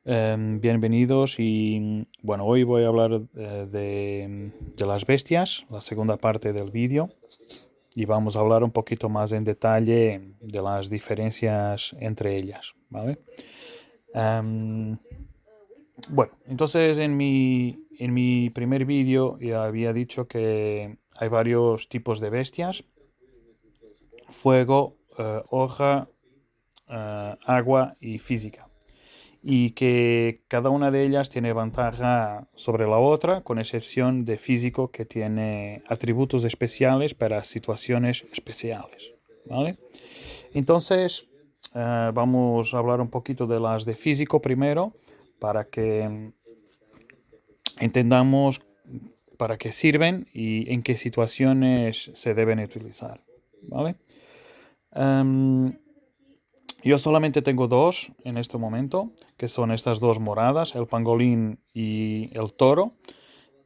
Bienvenidos y bueno, hoy voy a hablar de las bestias, la segunda parte del vídeo, y vamos a hablar un poquito más en detalle de las diferencias entre ellas, ¿vale? Em, bueno, entonces en mi primer vídeo ya había dicho que hay varios tipos de bestias: fuego, hoja, agua y física, y que cada una de ellas tiene ventaja sobre la otra, con excepción de físico, que tiene atributos especiales para situaciones especiales, ¿vale? Entonces, vamos a hablar un poquito de las de físico primero, para que entendamos para qué sirven y en qué situaciones se deben utilizar, ¿vale? Em, Yo solamente tengo dos en este momento, que son estas dos moradas, el pangolín y el toro.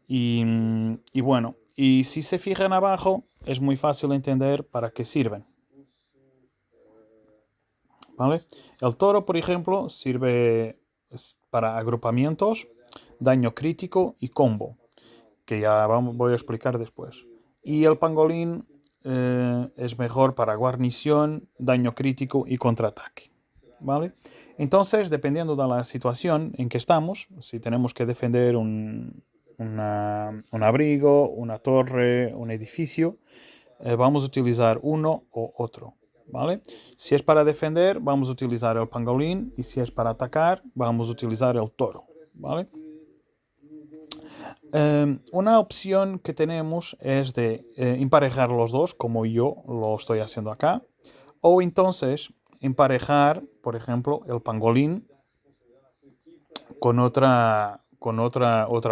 Y bueno, y si se fijan abajo, es muy fácil entender para qué sirven, ¿vale? El toro, por ejemplo, sirve para agrupamientos, daño crítico y combo, que ya voy a explicar después. Y el pangolín es mejor para guarnición, daño crítico y contraataque, ¿vale? Entonces, dependiendo de la situación en que estamos, si tenemos que defender un abrigo, una torre, un edificio, vamos a utilizar uno o otro, ¿vale? Si es para defender, vamos a utilizar el pangolín, y si es para atacar, vamos a utilizar el toro, ¿vale? Una opción que tenemos es de emparejar los dos, como yo lo estoy haciendo acá, o entonces emparejar, por ejemplo, el pangolín con otra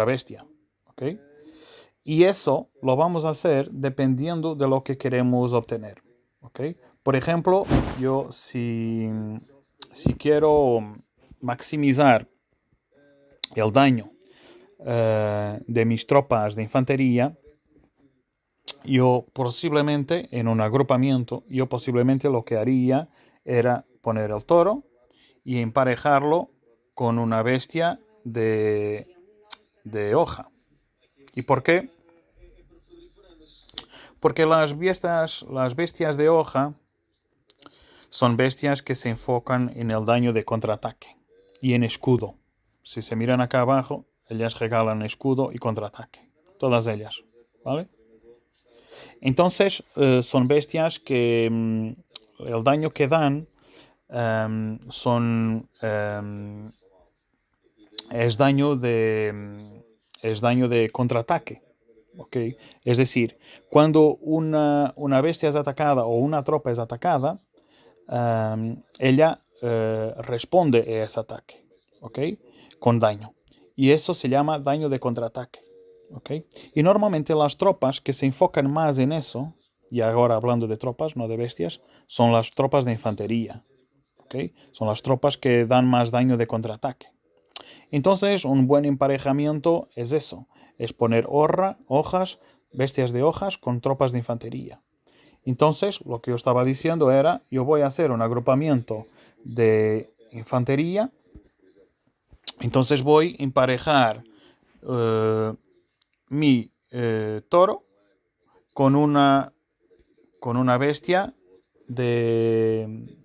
bestia, ¿ok? Y eso lo vamos a hacer dependiendo de lo que queremos obtener, ¿ok? Por ejemplo, yo si quiero maximizar el daño de mis tropas de infantería, yo posiblemente en un agrupamiento, yo posiblemente lo que haría era poner el toro y emparejarlo con una bestia de hoja. ¿Y por qué? Porque las bestias de hoja son bestias que se enfocan en el daño de contraataque y en escudo. Si se miran acá abajo, ellas regalan escudo y contraataque. Todas ellas, ¿vale? Entonces, son bestias que el daño que dan son es daño de contraataque. ¿Ok? Es decir, cuando una bestia es atacada o una tropa es atacada, ella responde a ese ataque, ¿ok? Con daño. Y eso se llama daño de contraataque, ¿ok? Y normalmente las tropas que se enfocan más en eso, y ahora hablando de tropas, no de bestias, son las tropas de infantería, ¿ok? Son las tropas que dan más daño de contraataque. Entonces, un buen emparejamiento es eso, es poner hojas, bestias de hojas con tropas de infantería. Entonces, lo que yo estaba diciendo era, yo voy a hacer un agrupamiento de infantería, entonces voy a emparejar eh, mi toro con una bestia de,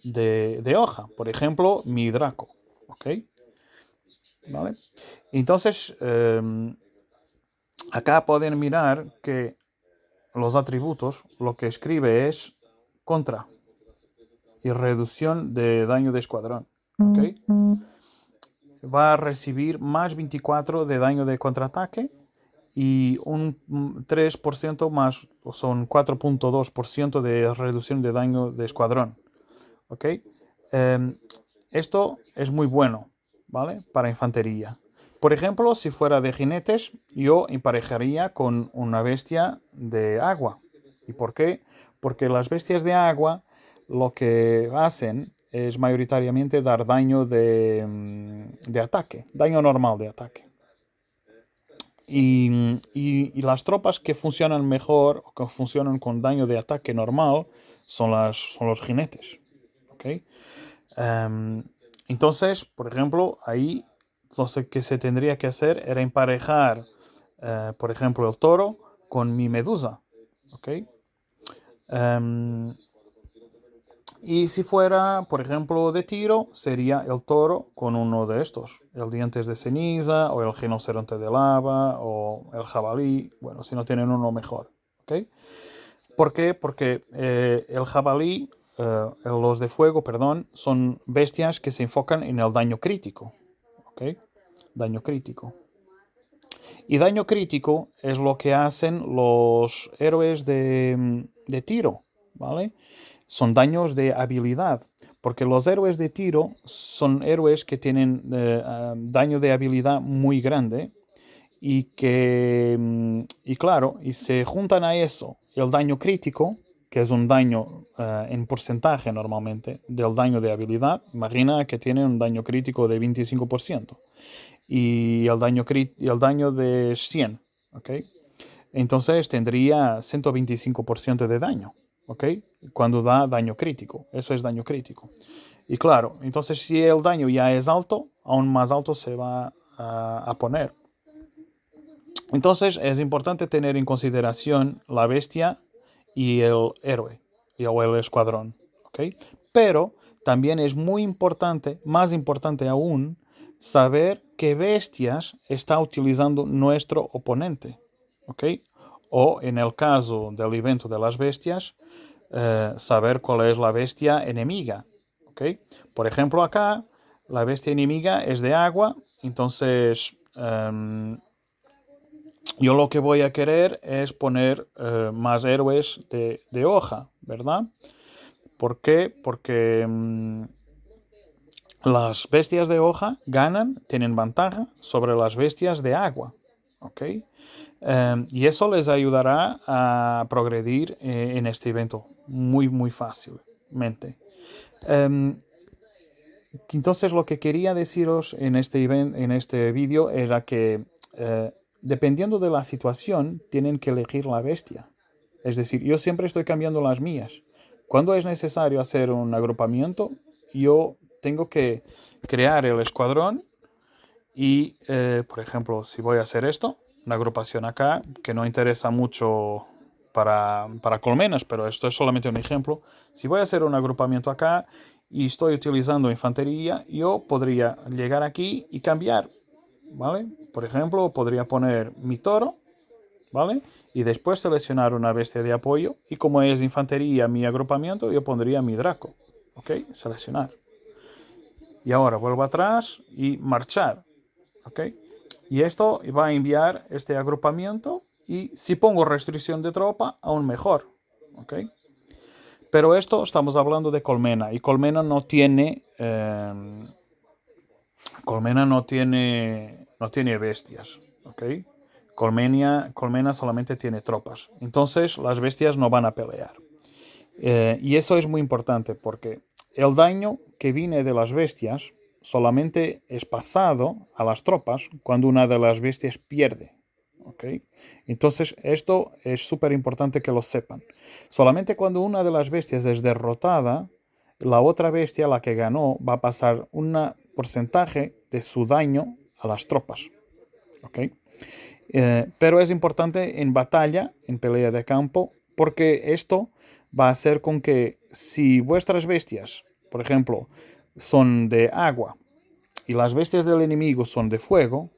de hoja, por ejemplo, mi Draco, ¿ok? ¿Vale? Entonces, acá pueden mirar que los atributos, lo que escribe es contra y reducción de daño de escuadrón, ¿ok? Va a recibir más 24 de daño de contraataque y un 3% más, o son 4,2% de reducción de daño de escuadrón, ¿ok? Esto es muy bueno, ¿vale? Para infantería. Por ejemplo, si fuera de jinetes, yo emparejaría con una bestia de agua. ¿Y por qué? Porque las bestias de agua lo que hacen es mayoritariamente dar daño de ataque, daño normal de ataque. Y las tropas que funcionan mejor o que funcionan con daño de ataque normal son los jinetes. ¿Ok? Entonces, por ejemplo, ahí lo que se tendría que hacer era emparejar, por ejemplo, el toro con mi medusa. ¿Ok? Em, y si fuera, por ejemplo, de tiro, sería el toro con uno de estos, el dientes de ceniza, o el rinoceronte de lava, o el jabalí, bueno, si no tienen uno mejor. ¿Ok? ¿Por qué? Porque el jabalí, los de fuego, perdón, son bestias que se enfocan en el daño crítico. ¿Ok? Daño crítico. Y daño crítico es lo que hacen los héroes de tiro, ¿vale? Son daños de habilidad, porque los héroes de tiro son héroes que tienen daño de habilidad muy grande y claro, y se juntan a eso el daño crítico, que es un daño en porcentaje normalmente del daño de habilidad. Imagina que tiene un daño crítico de 25% y el daño de 100, ¿ok? Entonces tendría 125% de daño, ¿ok? Cuando da daño crítico, eso es daño crítico. Y claro, entonces si el daño ya es alto, aún más alto se va a poner. Entonces es importante tener en consideración la bestia y el héroe, o el escuadrón, ¿ok? Pero también es muy importante, más importante aún, saber qué bestias está utilizando nuestro oponente, ¿ok? O en el caso del evento de las bestias, saber cuál es la bestia enemiga, ¿ok? Por ejemplo, acá la bestia enemiga es de agua, entonces yo lo que voy a querer es poner más héroes de hoja, ¿verdad? ¿Por qué? Porque las bestias de hoja ganan, tienen ventaja sobre las bestias de agua. ¿Ok? Y eso les ayudará a progredir en este evento muy, muy fácilmente. Um, entonces, lo que quería deciros en este vídeo era que dependiendo de la situación, tienen que elegir la bestia. Es decir, yo siempre estoy cambiando las mías. Cuando es necesario hacer un agrupamiento, yo tengo que crear el escuadrón y, por ejemplo, si voy a hacer esto, una agrupación acá, que no interesa mucho para colmenas, pero esto es solamente un ejemplo. Si voy a hacer un agrupamiento acá y estoy utilizando infantería, yo podría llegar aquí y cambiar, ¿vale? Por ejemplo, podría poner mi toro, ¿vale? Y después seleccionar una bestia de apoyo y como es infantería mi agrupamiento, yo pondría mi Draco, ¿ok? Seleccionar. Y ahora vuelvo atrás y marchar, ¿ok? Y esto va a enviar este agrupamiento y si pongo restricción de tropa, aún mejor, ¿ok? Pero esto estamos hablando de colmena y colmena no tiene bestias, ¿ok? Colmena solamente tiene tropas. Entonces las bestias no van a pelear. Y eso es muy importante porque el daño que viene de las bestias solamente es pasado a las tropas cuando una de las bestias pierde. ¿Ok? Entonces esto es súper importante que lo sepan. Solamente cuando una de las bestias es derrotada, la otra bestia, la que ganó, va a pasar un porcentaje de su daño a las tropas. ¿Ok? Pero es importante en batalla, en pelea de campo, porque esto va a hacer con que si vuestras bestias, por ejemplo, son de agua y las bestias del enemigo son de fuego,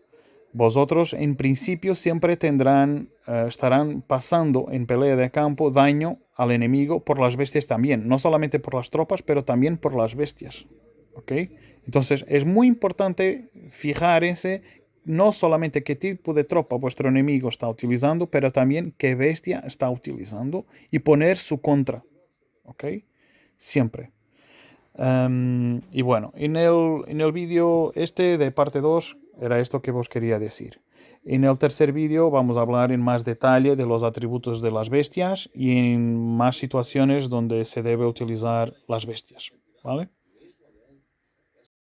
vosotros en principio siempre estarán pasando en pelea de campo daño al enemigo por las bestias también, no solamente por las tropas, pero también por las bestias. ¿Ok? Entonces es muy importante fijarse no solamente qué tipo de tropa vuestro enemigo está utilizando, pero también qué bestia está utilizando y poner su contra. ¿Ok? Siempre. Y bueno, en el vídeo este de parte 2 era esto que os quería decir. En el tercer vídeo vamos a hablar en más detalle de los atributos de las bestias y en más situaciones donde se debe utilizar las bestias. ¿Vale?